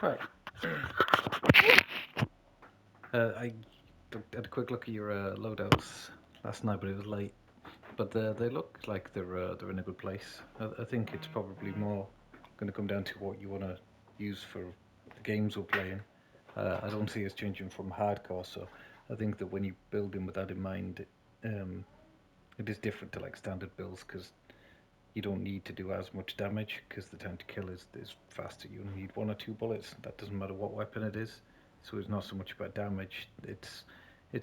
Right. I had a quick look at your loadouts last night, but it was late. But they look like they're in a good place. I think it's probably more going to come down to what you want to use for the games we're playing. I don't see us changing from hardcore, so I think that when you build in with that in mind, um, it is different to like standard builds because you don't need to do as much damage because the time to kill is faster. You only need one or two bullets. That doesn't matter what weapon it is. So it's not so much about damage. It's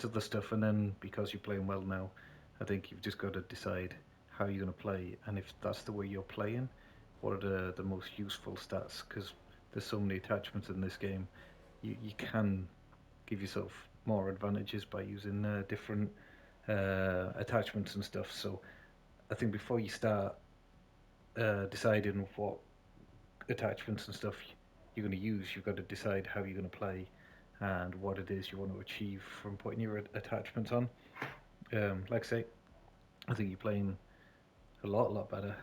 other stuff. And then because you're playing well now, I think you've just got to decide how you're going to play, and if that's the way you're playing, what are the most useful stats? Because there's so many attachments in this game. You can give yourself more advantages by using different attachments and stuff. So I think before you start deciding what attachments and stuff you're going to use, you've got to decide how you're going to play and what it is you want to achieve from putting your attachments on. Like I say, I think you're playing a lot better.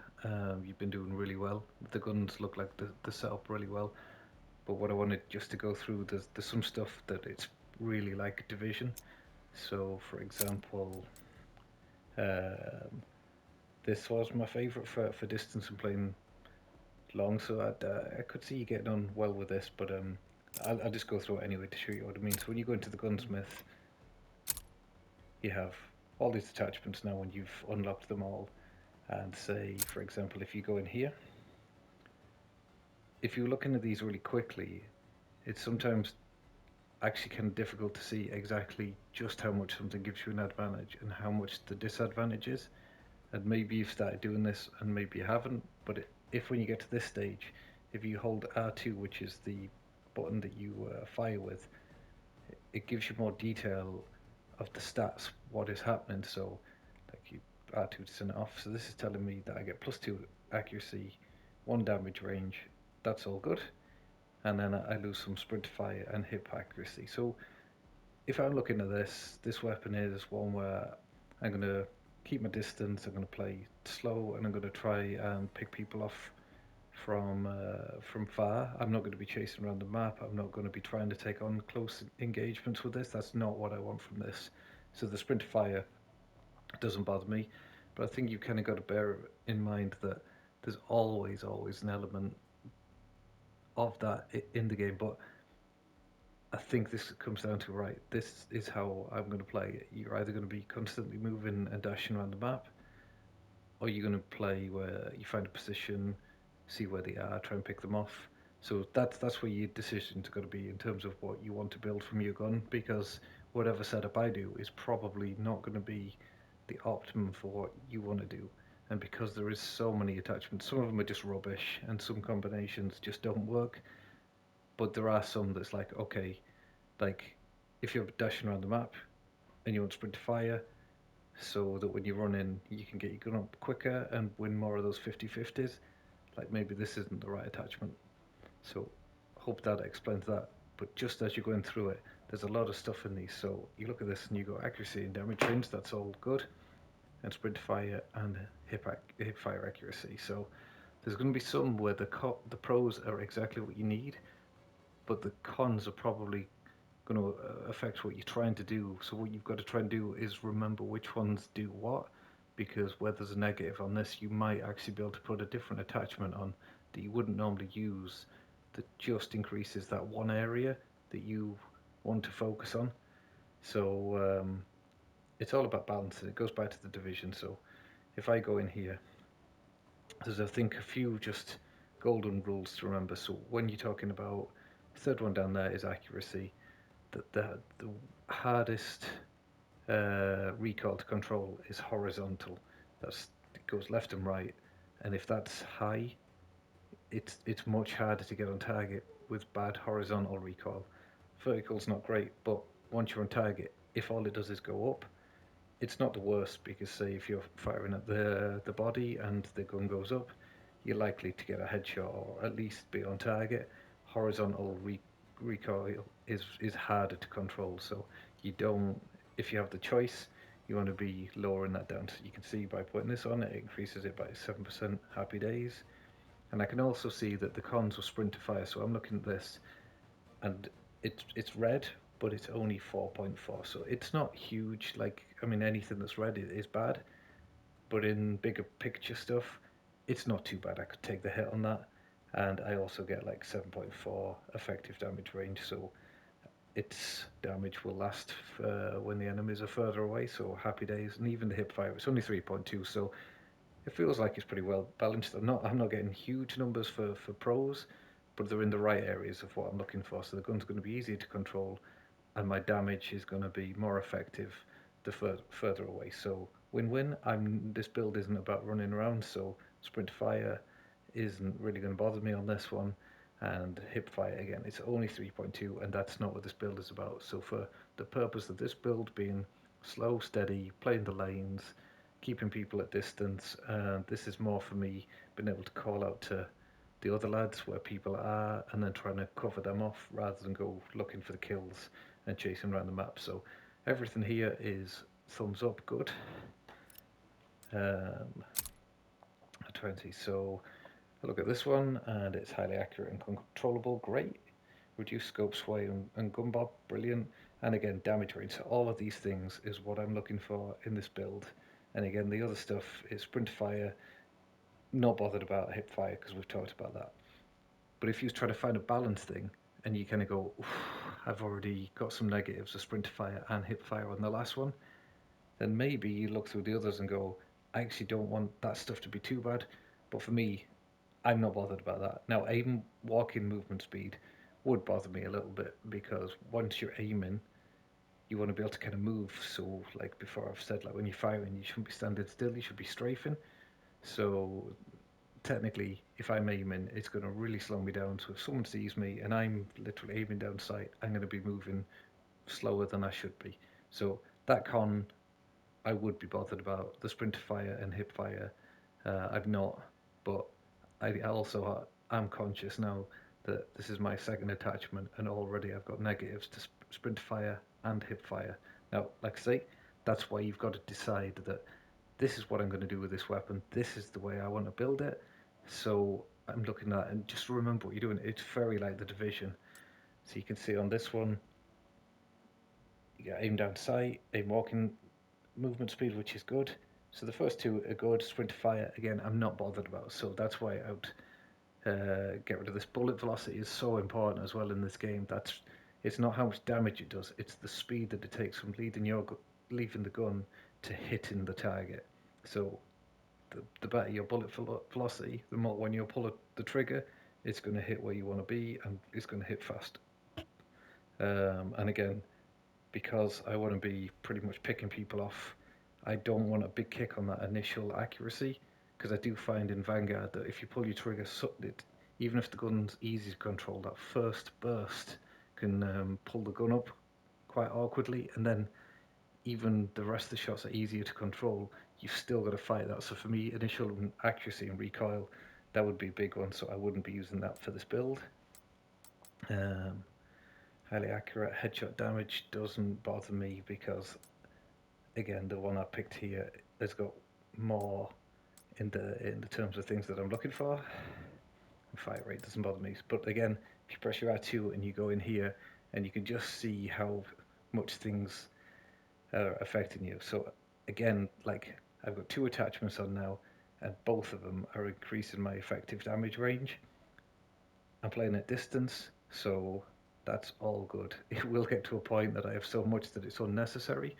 You've been doing really well. The guns look like they're set up really well. But what I wanted just to go through, there's some stuff that it's really like Division. So, for example, um, this was my favourite for distance and playing long, so I could see you getting on well with this, but I'll just go through it anyway to show you what I mean. So when you go into the gunsmith, you have all these attachments now when you've unlocked them all. And say, for example, if you go in here, if you're looking at these really quickly, it's sometimes actually kind of difficult to see exactly just how much something gives you an advantage and how much the disadvantage is. And maybe you've started doing this and maybe you haven't, but if when you get to this stage, if you hold R2, which is the button that you fire with, it gives you more detail of the stats, what is happening. So, like you R2 to turn it off. So this is telling me that I get +2 accuracy, 1 damage range. That's all good. And then I lose some sprint fire and hip accuracy. So if I'm looking at this weapon is one where I'm going to keep my distance, I'm going to play slow, and I'm going to try and pick people off from far. I'm not going to be chasing around the map. I'm not going to be trying to take on close engagements with this. That's not what I want from this. So the sprint fire doesn't bother me, but I think you've kind of got to bear in mind that there's always an element of that in the game. But I think this comes down to right. This is how I'm going to play. You're either going to be constantly moving and dashing around the map, or you're going to play where you find a position, see where they are, try and pick them off. So that's where your decision's got to be in terms of what you want to build from your gun, because whatever setup I do is probably not going to be the optimum for what you want to do. And because there is so many attachments, some of them are just rubbish, and some combinations just don't work. But there are some that's like okay, like if you're dashing around the map and you want sprint to fire, so that when you run in, you can get your gun up quicker and win more of those 50-50s. Like maybe this isn't the right attachment. So hope that explains that. But just as you're going through it, there's a lot of stuff in these. So you look at this and you go accuracy and damage range, that's all good, and sprint fire and hip fire accuracy. So there's going to be some where the pros are exactly what you need, but the cons are probably going to affect what you're trying to do. So what you've got to try and do is remember which ones do what, because where there's a negative on this, you might actually be able to put a different attachment on that you wouldn't normally use that just increases that one area that you want to focus on. So it's all about balance. It goes back to the division. So if I go in here, there's I think a few just golden rules to remember. So when you're talking about third one down there is accuracy. The hardest recoil to control is horizontal. That's it goes left and right, and if that's high, it's much harder to get on target with bad horizontal recoil. Vertical's not great, but once you're on target, if all it does is go up, it's not the worst because say if you're firing at the body and the gun goes up, you're likely to get a headshot or at least be on target. Horizontal recoil is harder to control, so you don't. If you have the choice, you want to be lowering that down. So you can see by putting this on, it increases it by 7%. Happy days. And I can also see that the cons will sprint to fire. So I'm looking at this. and it's red, but it's only 4.4, so it's not huge. Like, I mean, anything that's red is bad, but in bigger picture stuff, it's not too bad. I could take the hit on that, and I also get like 7.4 effective damage range, so its damage will last when the enemies are further away. So happy days, and even the hip fire, it's only 3.2, so it feels like it's pretty well balanced. I'm not getting huge numbers for pros, but they're in the right areas of what I'm looking for. So the gun's going to be easy to control, and my damage is going to be more effective the further away. So win-win. This build isn't about running around, so sprint fire isn't really going to bother me on this one. And hip fire again, it's only 3.2, and that's not what this build is about. So for the purpose of this build being slow, steady, playing the lanes, keeping people at distance, this is more for me being able to call out to the other lads where people are and then trying to cover them off rather than go looking for the kills and chasing around the map. So everything here is thumbs up, good. Um, 20. So I look at this one and it's highly accurate and controllable, great. Reduce scope, sway, and gun bob, brilliant. And again, damage range. So all of these things is what I'm looking for in this build. And again, the other stuff is sprint fire. Not bothered about hip fire because we've talked about that. But if you try to find a balance thing and you kind of go, I've already got some negatives of sprint fire and hip fire on the last one, then maybe you look through the others and go, I actually don't want that stuff to be too bad. But for me, I'm not bothered about that. Now, aim, walking, movement speed would bother me a little bit because once you're aiming, you want to be able to kind of move. So, like before, I've said, like when you're firing, you shouldn't be standing still. You should be strafing. So technically, if I'm aiming, it's going to really slow me down. So if someone sees me and I'm literally aiming down sight, I'm going to be moving slower than I should be. So that con I would be bothered about. The sprint fire and hip fire, I've not, but I also am conscious now that this is my second attachment and already I've got negatives to sprint fire and hip fire. Now, like I say, that's why you've got to decide that this is what I'm going to do with this weapon. This is the way I want to build it. So I'm looking at, and just remember what you're doing. It's very like the Division. So you can see on this one, you get aim down sight, aim walking, movement speed, which is good. So the first two are good. Sprint fire, again, I'm not bothered about. So that's why I would get rid of this. Bullet velocity is so important as well in this game. It's not how much damage it does. It's the speed that it takes from leaving the gun to hitting the target. So the better your bullet velocity, the more when you pull the trigger, it's going to hit where you want to be and it's going to hit fast. And again, because I want to be pretty much picking people off, I don't want a big kick on that initial accuracy because I do find in Vanguard that if you pull your trigger, even if the gun's easy to control, that first burst can pull the gun up quite awkwardly, and then even the rest of the shots are easier to control. You've still got to fight that. So for me, initial accuracy and recoil, that would be a big one. So I wouldn't be using that for this build. Um, Highly accurate headshot damage doesn't bother me because again, the one I picked here has got more in the terms of things that I'm looking for. Fire rate doesn't bother me, but again, if you press your R2 and you go in here, and you can just see how much things are affecting you. So again, like I've got two attachments on now, and both of them are increasing my effective damage range. I'm playing at distance, so that's all good. It will get to a point that I have so much that it's unnecessary,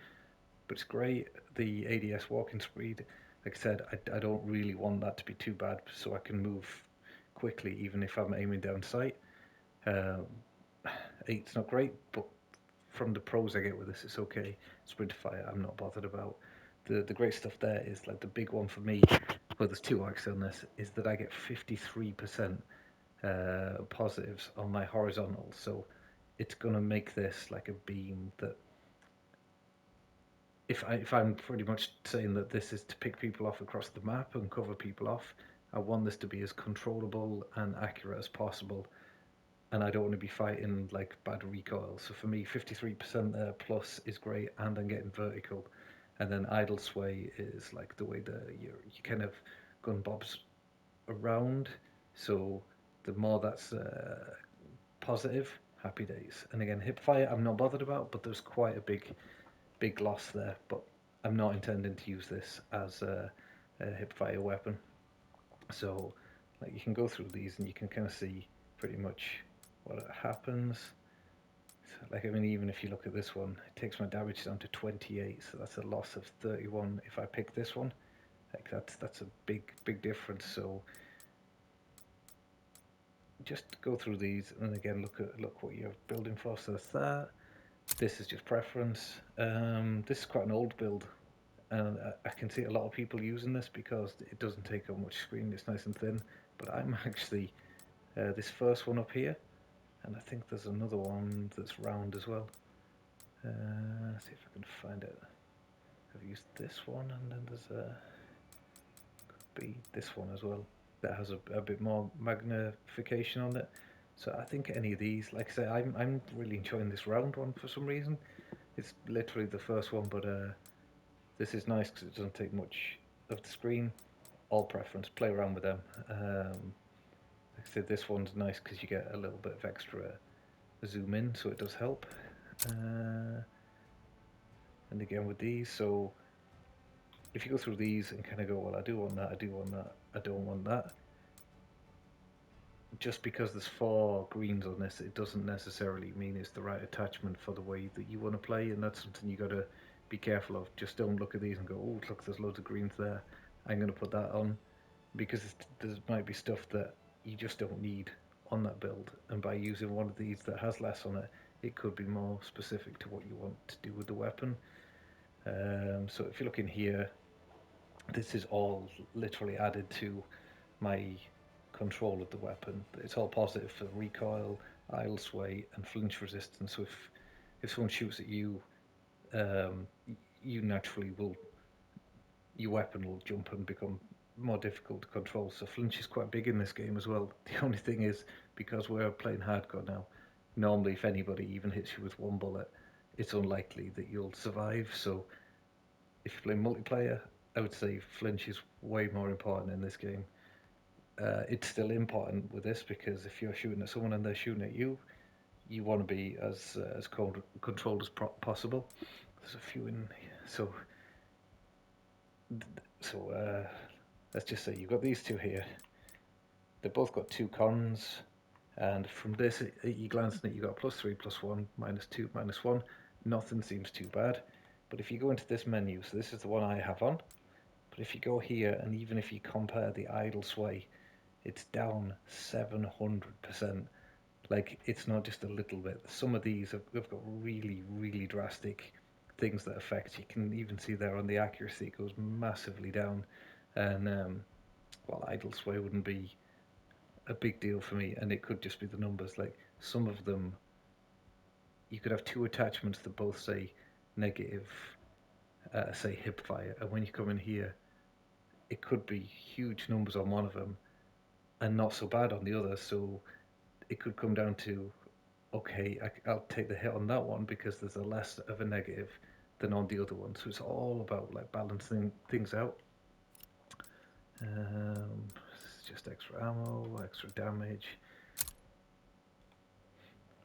but it's great. The ADS walking speed, like I said, I don't really want that to be too bad, so I can move quickly even if I'm aiming down sight. Um, 8's not great, but from the pros I get with this, it's okay. Sprint fire, I'm not bothered about. The great stuff there is like the big one for me. Well, there's two actually on this. Is that I get 53% positives on my horizontal, so it's gonna make this like a beam that if I'm pretty much saying that this is to pick people off across the map and cover people off, I want this to be as controllable and accurate as possible, and I don't want to be fighting like bad recoil. So for me, 53% there plus is great, and I'm getting vertical, and then idle sway is like the way that you kind of gun bobs around. So the more that's positive, happy days. And again, hipfire I'm not bothered about, but there's quite a big loss there. But I'm not intending to use this as a hipfire weapon. So like you can go through these and you can kind of see pretty much what happens. So, like I mean, even if you look at this one, it takes my damage down to 28, so that's a loss of 31. If I pick this one, like that's a big difference. So just go through these and again look what you're building for. So that's that. This is just preference. This is quite an old build, and I can see a lot of people using this because it doesn't take up much screen. It's nice and thin. But I'm actually this first one up here, and I think there's another one that's round as well. See if I can find it. I've used this one, and then there's a could be this one as well that has a bit more magnification on it. So I think any of these, like I say, I'm really enjoying this round one for some reason. It's literally the first one, but this is nice because it doesn't take much of the screen. All preference, play around with them. Like I said, this one's nice because you get a little bit of extra zoom in, so it does help. And again with these, so if you go through these and kind of go, well, I do want that, I do want that, I don't want that. Just because there's 4 greens on this, it doesn't necessarily mean it's the right attachment for the way that you want to play, and that's something you got to be careful of. Just don't look at these and go, oh, look, there's loads of greens there. I'm going to put that on, because there might be stuff that you just don't need on that build, and by using one of these that has less on it, it could be more specific to what you want to do with the weapon. So if you look in here, this is all literally added to my control of the weapon. It's all positive for recoil, idle sway, and flinch resistance. So if someone shoots at you, um, you naturally will your weapon will jump and become more difficult to control. So flinch is quite big in this game as well. The only thing is, because we're playing hardcore now, normally if anybody even hits you with one bullet, it's unlikely that you'll survive. So if you play multiplayer, I would say flinch is way more important in this game. It's still important with this because if you're shooting at someone and they're shooting at you, you want to be as controlled as possible. There's a few in here. So let's just say you've got these two here. They've both got 2 cons, and from this, you glance at it, you've got +3, +1, -2, -1. Nothing seems too bad. But if you go into this menu, so this is the one I have on, but if you go here, and even if you compare the idle sway, it's down 700%. Like, it's not just a little bit. Some of these have got really drastic things that affect. You can even see there on the accuracy, it goes massively down. And, well, idle sway wouldn't be a big deal for me, and it could just be the numbers. Like, some of them, you could have 2 attachments that both say negative, say hip fire, and when you come in here, it could be huge numbers on one of them and not so bad on the other. So it could come down to, okay, I'll take the hit on that one because there's a less of a negative than on the other one. So it's all about like balancing things out. It's just extra ammo, extra damage.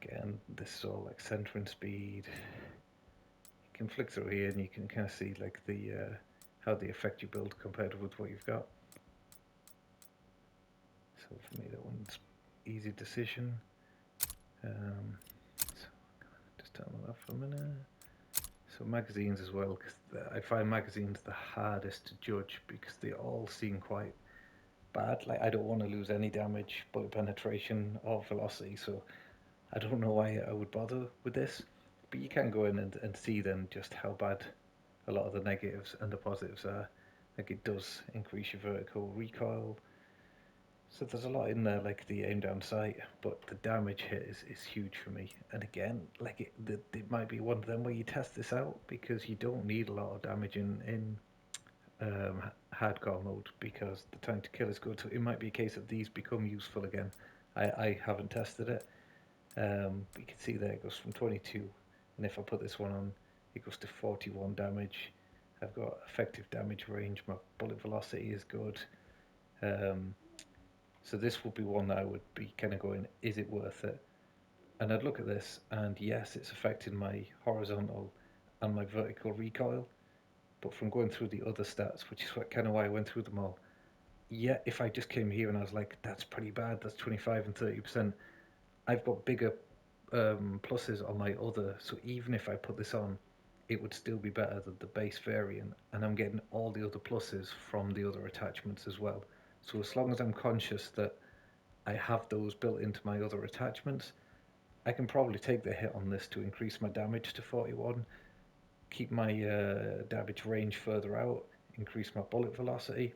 Again, this is all like centering speed. You can flick through here and you can kind of see like the how they affect your build compared with what you've got. So for me, that one's easy decision. So just turn that off for a minute. So magazines as well, because I find magazines the hardest to judge because they all seem quite bad. Like I don't want to lose any damage, bullet penetration, or velocity. So I don't know why I would bother with this. But you can go in and see then just how bad a lot of the negatives and the positives are. Like it does increase your vertical recoil. So there's a lot in there, like the aim down sight, but the damage hit is huge for me. And again, like it might be one of them where you test this out because you don't need a lot of damage in hardcore mode because the time to kill is good. So it might be a case of these become useful again. I haven't tested it, but you can see there it goes from 22, and if I put this one on, it goes to 41 damage. I've got effective damage range. My bullet velocity is good. So this would be one that I would be kind of going, is it worth it? And I'd look at this, and yes, it's affecting my horizontal and my vertical recoil. But from going through the other stats, which is kind of why I went through them all, yeah, if I just came here and I was like, that's pretty bad, that's 25 and 30%, I've got bigger pluses on my other, so even if I put this on, it would still be better than the base variant, and I'm getting all the other pluses from the other attachments as well. So as long as I'm conscious that I have those built into my other attachments, I can probably take the hit on this to increase my damage to 41, keep my damage range further out, increase my bullet velocity.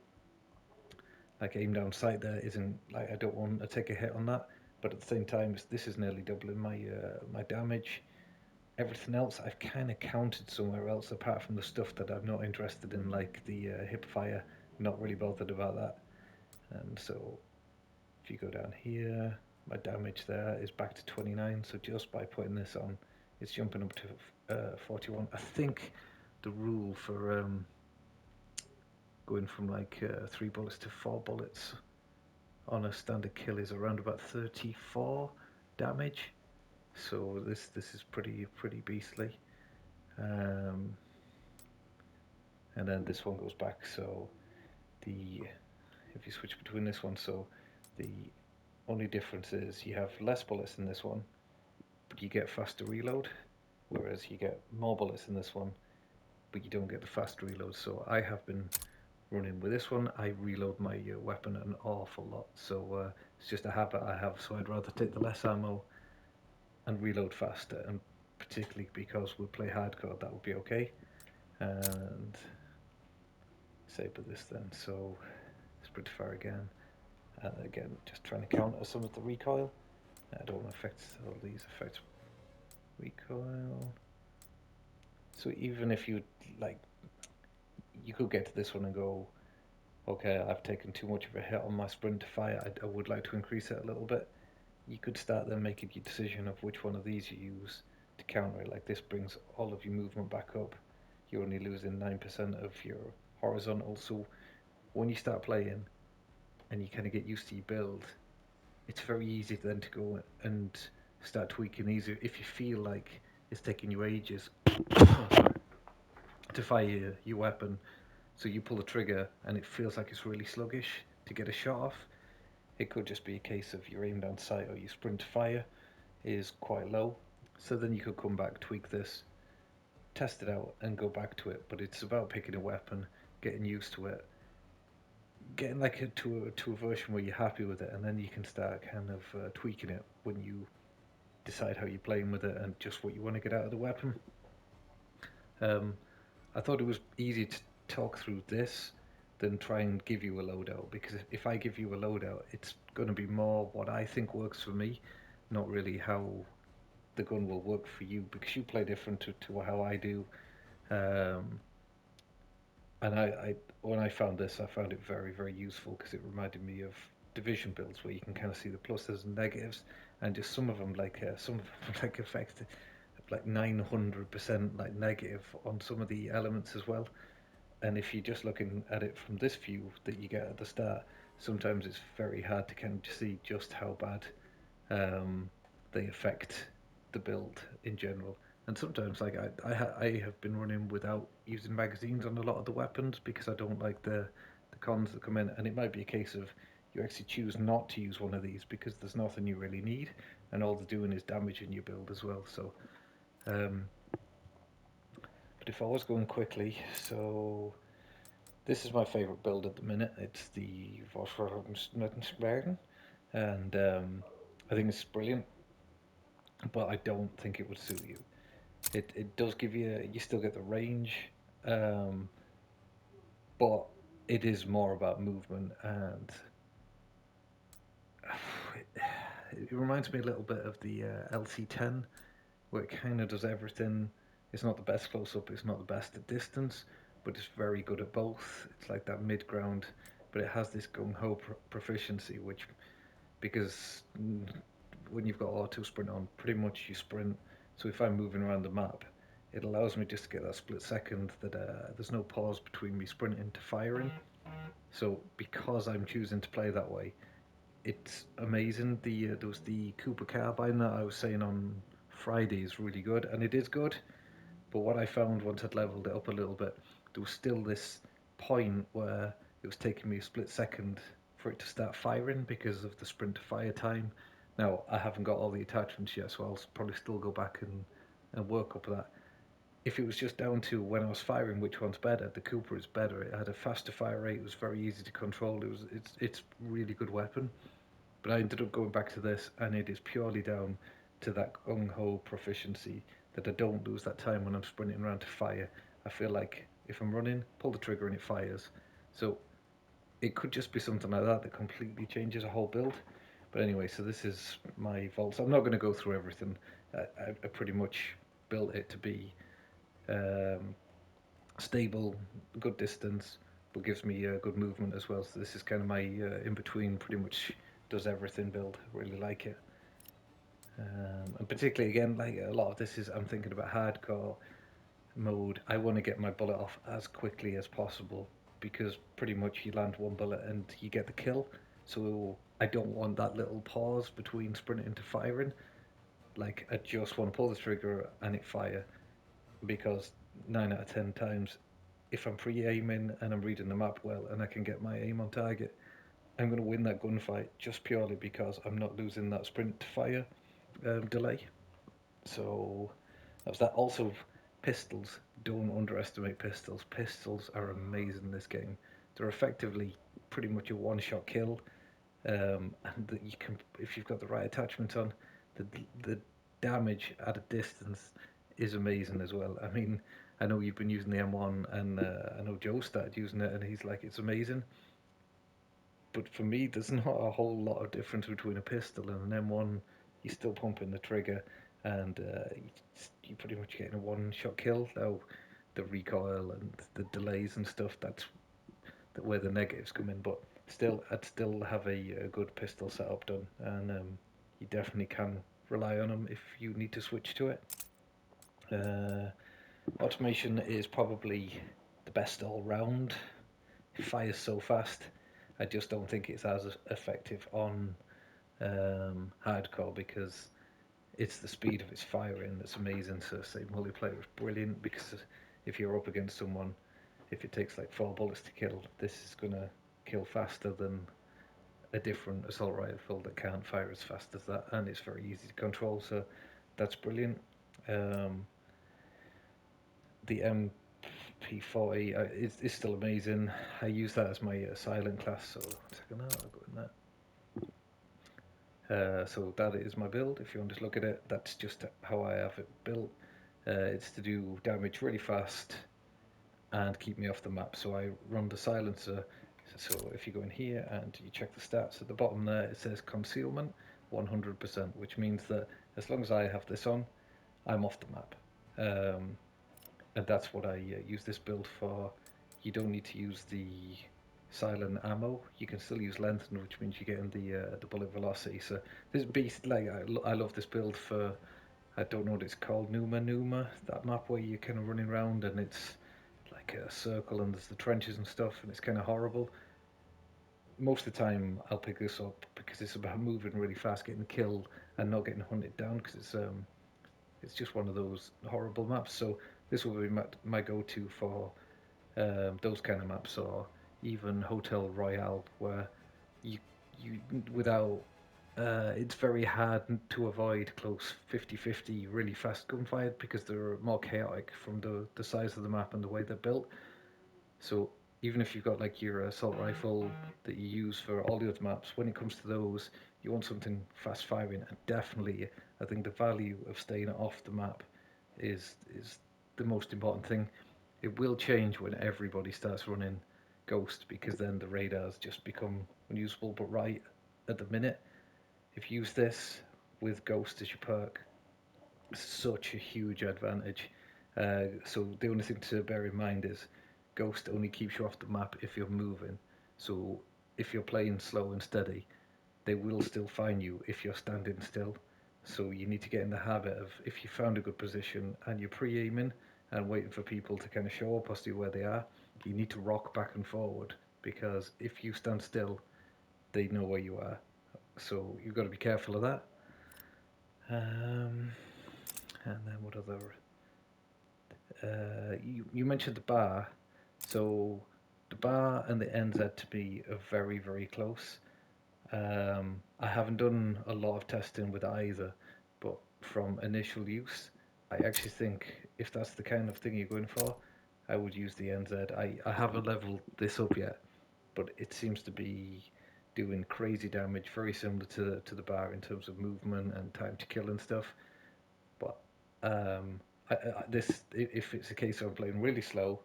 Like aim down sight there isn't like I don't want to take a hit on that, but at the same time, this is nearly doubling my damage. Everything else I've kind of counted somewhere else apart from the stuff that I'm not interested in, like the hip fire. Not really bothered about that. And so if you go down here, my damage there is back to 29. So just by putting this on, it's jumping up to 41. I think the rule for going from like 3 bullets to 4 bullets on a standard kill is around about 34 damage. So this is pretty beastly. Um, and then this one goes back. So the if you switch between this one, so the only difference is you have less bullets in this one, but you get faster reload, whereas you get more bullets in this one, but you don't get the fast reload. So I have been running with this one. I reload my weapon an awful lot, so it's just a habit I have. So I'd rather take the less ammo and reload faster, and particularly because we play hardcore, that would be okay. And saber this then. So sprint fire again, and again just trying to counter some of the recoil. I don't want to affect all these affect recoil. So even if you like, you could get to this one and go, okay, I've taken too much of a hit on my sprint to fire. I would like to increase it a little bit. You could start then making your decision of which one of these you use to counter it. Like this brings all of your movement back up. You're only losing 9% of your horizontal. So when you start playing and you kind of get used to your build, it's very easy then to go and start tweaking these. If you feel like it's taking you ages to fire your weapon, so you pull the trigger and it feels like it's really sluggish to get a shot off, it could just be a case of your aim down sight or your sprint to fire is quite low. So then you could come back, tweak this, test it out, and go back to it. But it's about picking a weapon, getting used to it, getting like to a version where you're happy with it, and then you can start kind of tweaking it when you decide how you're playing with it and just what you want to get out of the weapon. Um, I thought it was easy to talk through this than try and give you a loadout, because if I give you a loadout, it's going to be more what I think works for me, not really how the gun will work for you, because you play different to how I do. Um, and when I found this, I found it very useful because it reminded me of division builds where you can kind of see the pluses and negatives, and just some of them like affect like 900% like negative on some of the elements as well. And if you're just looking at it from this view that you get at the start, sometimes it's very hard to kind of see just how bad um, they affect the build in general. And sometimes, like I have been running without using magazines on a lot of the weapons because I don't like the cons that come in. And it might be a case of you actually choose not to use one of these because there's nothing you really need, and all they're doing is damaging your build as well. So, um, but if I was going quickly, so this is my favorite build at the minute. It's the Vosperensbergen, and I think it's brilliant. But I don't think it would suit you. It does give you still get the range, um, but it is more about movement, and it reminds me a little bit of the LC10, where it kind of does everything. It's not the best close up, it's not the best at distance, but it's very good at both. It's like that mid ground, but it has this gung ho proficiency, which because when you've got auto sprint on, pretty much you sprint. So if I'm moving around the map, it allows me just to get that split second that there's no pause between me sprinting to firing. So because I'm choosing to play that way, it's amazing. There was the Cooper carbine that I was saying on Friday is really good, and it is good. But what I found once I'd leveled it up a little bit, there was still this point where it was taking me a split second for it to start firing because of the sprint to fire time. Now I haven't got all the attachments yet, so I'll probably still go back and work up that. If it was just down to when I was firing, which one's better? The Cooper is better. It had a faster fire rate. It was very easy to control. It's really good weapon. But I ended up going back to this, and it is purely down to that gung ho proficiency that I don't lose that time when I'm sprinting around to fire. I feel like if I'm running, pull the trigger and it fires. So it could just be something like that that completely changes a whole build. But anyway, so this is my vaults. I'm not going to go through everything. I pretty much built it to be um, stable, good distance, but gives me good movement as well. So this is kind of my in between, pretty much does everything build. Really like it. And particularly again, like a lot of this is I'm thinking about hardcore mode. I want to get my bullet off as quickly as possible because pretty much you land one bullet and you get the kill. So I don't want that little pause between sprinting to firing. Like I just want to pull the trigger and it fire because 9 out of 10 times, if I'm pre-aiming and I'm reading the map well and I can get my aim on target, I'm going to win that gunfight just purely because I'm not losing that sprint to fire delay. So that was that. Also, pistols. Don't underestimate pistols. Pistols are amazing in this game. They're effectively pretty much a one-shot kill, and that you can, if you've got the right attachment on, the the damage at a distance is amazing as well. I mean, I know you've been using the M1, and I know Joe started using it, and he's like, it's amazing. But for me, there's not a whole lot of difference between a pistol and an M1. You're still pumping the trigger, and you're pretty much getting a one-shot kill. Now, the recoil and the delays and stuff, that's where the negatives come in. But still, I'd still have a good pistol setup done, and you definitely can rely on them if you need to switch to it. Uh, Automation is probably the best all round. It fires so fast. I just don't think it's as effective on hardcore because it's the speed of its firing that's amazing. So, say multiplayer is brilliant because if you're up against someone, if it takes like 4 bullets to kill, this is gonna kill faster than a different assault rifle that can't fire as fast as that, and it's very easy to control. So, that's brilliant. Um, the MP40 is still amazing. I use that as my silent class. So, one second, I'll go in that. So that is my build. If you want to look at it, that's just how I have it built. It's to do damage really fast and keep me off the map. So I run the silencer. So if you go in here and you check the stats at the bottom there, it says concealment 100%, which means that as long as I have this on, I'm off the map. And that's what I use this build for. You don't need to use the silent ammo. You can still use lengthen, which means you're getting the bullet velocity. So this beast, like I love this build for. I don't know what it's called, Numa, that map where you're kind of running around and it's like a circle and there's the trenches and stuff and it's kind of horrible. Most of the time I'll pick this up because it's about moving really fast, getting killed and not getting hunted down because it's just one of those horrible maps. So this will be my go-to for those kind of maps, or even Hotel Royale, where you you without it's very hard to avoid close 50-50 really fast gunfire because they're more chaotic from the size of the map and the way they're built. So even if you've got like your assault rifle that you use for all the other maps, when it comes to those, you want something fast firing, and definitely I think the value of staying off the map is the most important thing. It will change when everybody starts running Ghost because then the radars just become unusable. But right at the minute, if you use this with Ghost as your perk, such a huge advantage. So the only thing to bear in mind is Ghost only keeps you off the map if you're moving. So if you're playing slow and steady, they will still find you if you're standing still. So you need to get in the habit of, if you found a good position and you're pre-aiming and waiting for people to kind of show up or see where they are, you need to rock back and forward because if you stand still, they know where you are. So you've got to be careful of that. Um, and then what other? You mentioned the bar, so the bar and the NZ to me are very very close. I haven't done a lot of testing with either, but from initial use, I actually think if that's the kind of thing you're going for, I would use the NZ. I haven't leveled this up yet, but it seems to be doing crazy damage, very similar to the bar in terms of movement and time to kill and stuff. But um, this, if it's a case of I'm playing really slow,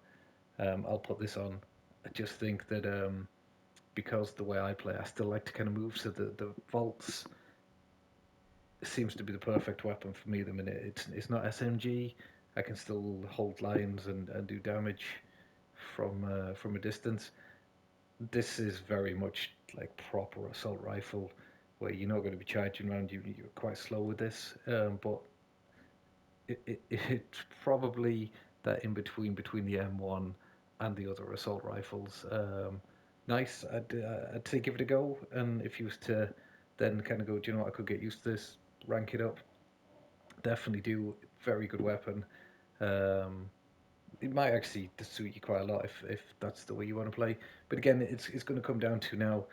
I'll put this on. I just think that because the way I play, I still like to kind of move, so the vaults seems to be the perfect weapon for me at the minute. It's not SMG. I can still hold lines and do damage from a distance. This is very much like proper assault rifle, where you're not going to be charging around. You're quite slow with this, but it's probably that in between the M1 and the other assault rifles. Nice. I'd say give it a go. And if you was to then kind of go, do you know what? I could get used to this. Rank it up. Definitely do. Very good weapon. Um, it might actually suit you quite a lot if that's the way you want to play. But again, it's going to come down to now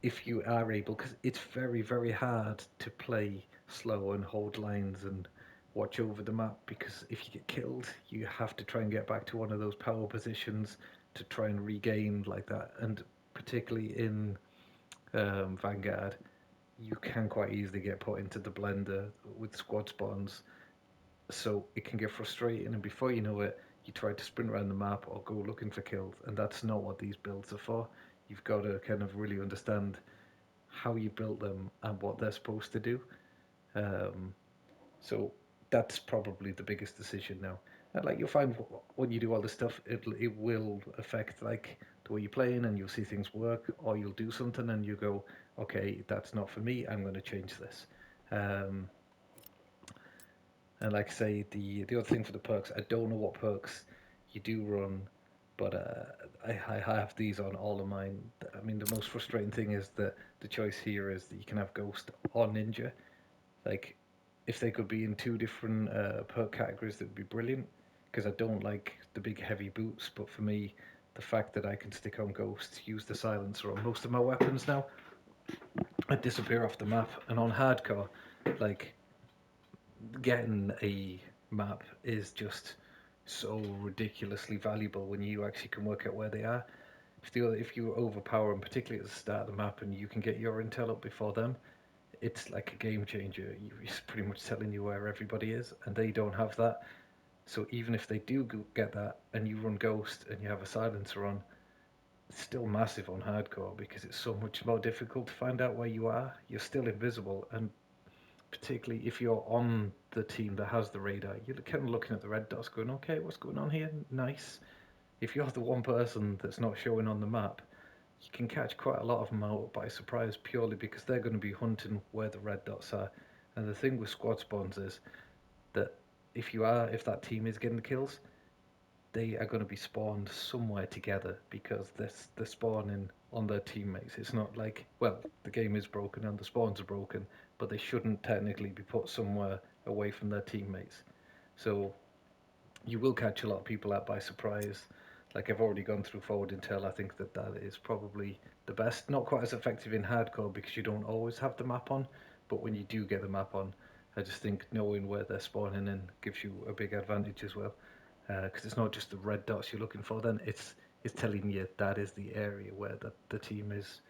if you are able, because it's very, very hard to play slow and hold lines and watch over the map. Because if you get killed, you have to try and get back to one of those power positions to try and regain like that. And particularly in Vanguard, you can quite easily get put into the blender with squad spawns, so it can get frustrating. And before you know it, you try to sprint around the map or go looking for kills, and that's not what these builds are for. You've got to kind of really understand how you built them and what they're supposed to do. Um, so that's probably the biggest decision now. And like you'll find when you do all this stuff, it will affect like the way you're playing, and you'll see things work, or you'll do something and you go, okay, that's not for me. I'm going to change this. Um, and like I say, the other thing for the perks, I don't know what perks you do run, but I have these on all of mine. I mean, the most frustrating thing is that the choice here is that you can have Ghost or Ninja. Like, if they could be in two different perk categories, that would be brilliant. Because I don't like the big heavy boots, but for me, the fact that I can stick on Ghost, use the silencer on most of my weapons now, I disappear off the map. And on hardcore, like getting a map is just so ridiculously valuable when you actually can work out where they are. If you overpower them, particularly at the start of the map, and you can get your intel up before them, it's like a game changer. It's pretty much telling you where everybody is, and they don't have that. So even if they do get that, and you run Ghost and you have a silencer on, it's still massive on hardcore because it's so much more difficult to find out where you are. You're still invisible, and particularly if you're on the team that has the radar, you're kind of looking at the red dots, going, "Okay, what's going on here? Nice." If you're the one person that's not showing on the map, you can catch quite a lot of them out by surprise purely because they're going to be hunting where the red dots are. And the thing with squad spawns is that if that team is getting the kills, they are going to be spawned somewhere together because they're spawning on their teammates. It's not like, well, the game is broken and the spawns are broken, but they shouldn't technically be put somewhere away from their teammates. So you will catch a lot of people out by surprise. Like I've already gone through forward intel, I think that is probably the best. Not quite as effective in hardcore because you don't always have the map on, but when you do get the map on, I just think knowing where they're spawning in gives you a big advantage as well. Because it's not just the red dots you're looking for. Then it's telling you that is the area where the team is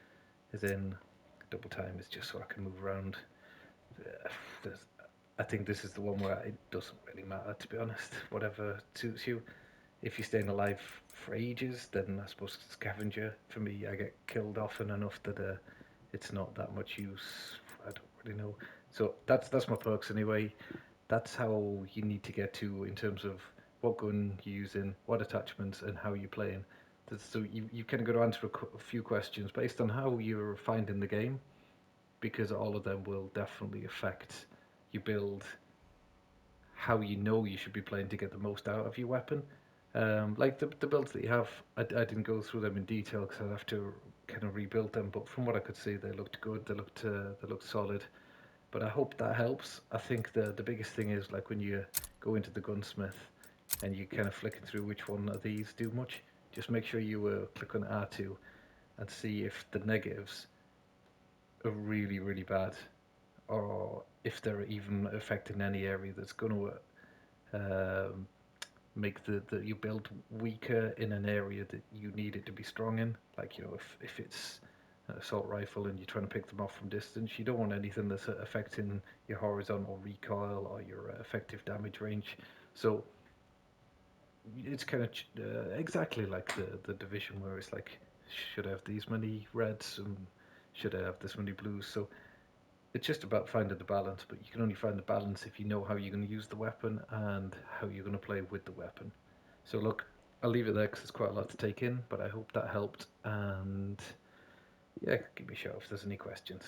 in. Double time is just so I can move around. There's I think this is the one where it doesn't really matter, to be honest. Whatever suits you. If you're staying alive for ages, then I suppose scavenger. For me, I get killed often enough that it's not that much use. I don't really know. So that's my perks anyway. That's how you need to get to in terms of what gun you're using, what attachments, and how you're playing. So you kind of got to answer a few questions based on how you're finding the game, because all of them will definitely affect your build, how you know you should be playing to get the most out of your weapon. Like the builds that you have, I didn't go through them in detail because I'd have to kind of rebuilt them. But from what I could see, they looked good. They looked solid. But I hope that helps. I think the biggest thing is like when you go into the gunsmith and you kind of flicking through which one of these do much. Just make sure you click on R2 and see if the negatives are really really bad, or if they're even affecting any area that's going to make the you build weaker in an area that you need it to be strong in. Like, you know, if it's an assault rifle and you're trying to pick them off from distance, you don't want anything that's affecting your horizontal recoil or your effective damage range. So it's kind of exactly like the division, where it's like, should I have these many reds and should I have this many blues? So it's just about finding the balance, but you can only find the balance if you know how you're going to use the weapon and how you're going to play with the weapon. So look, I'll leave it there because it's quite a lot to take in, but I hope that helped. And yeah, give me a shout if there's any questions.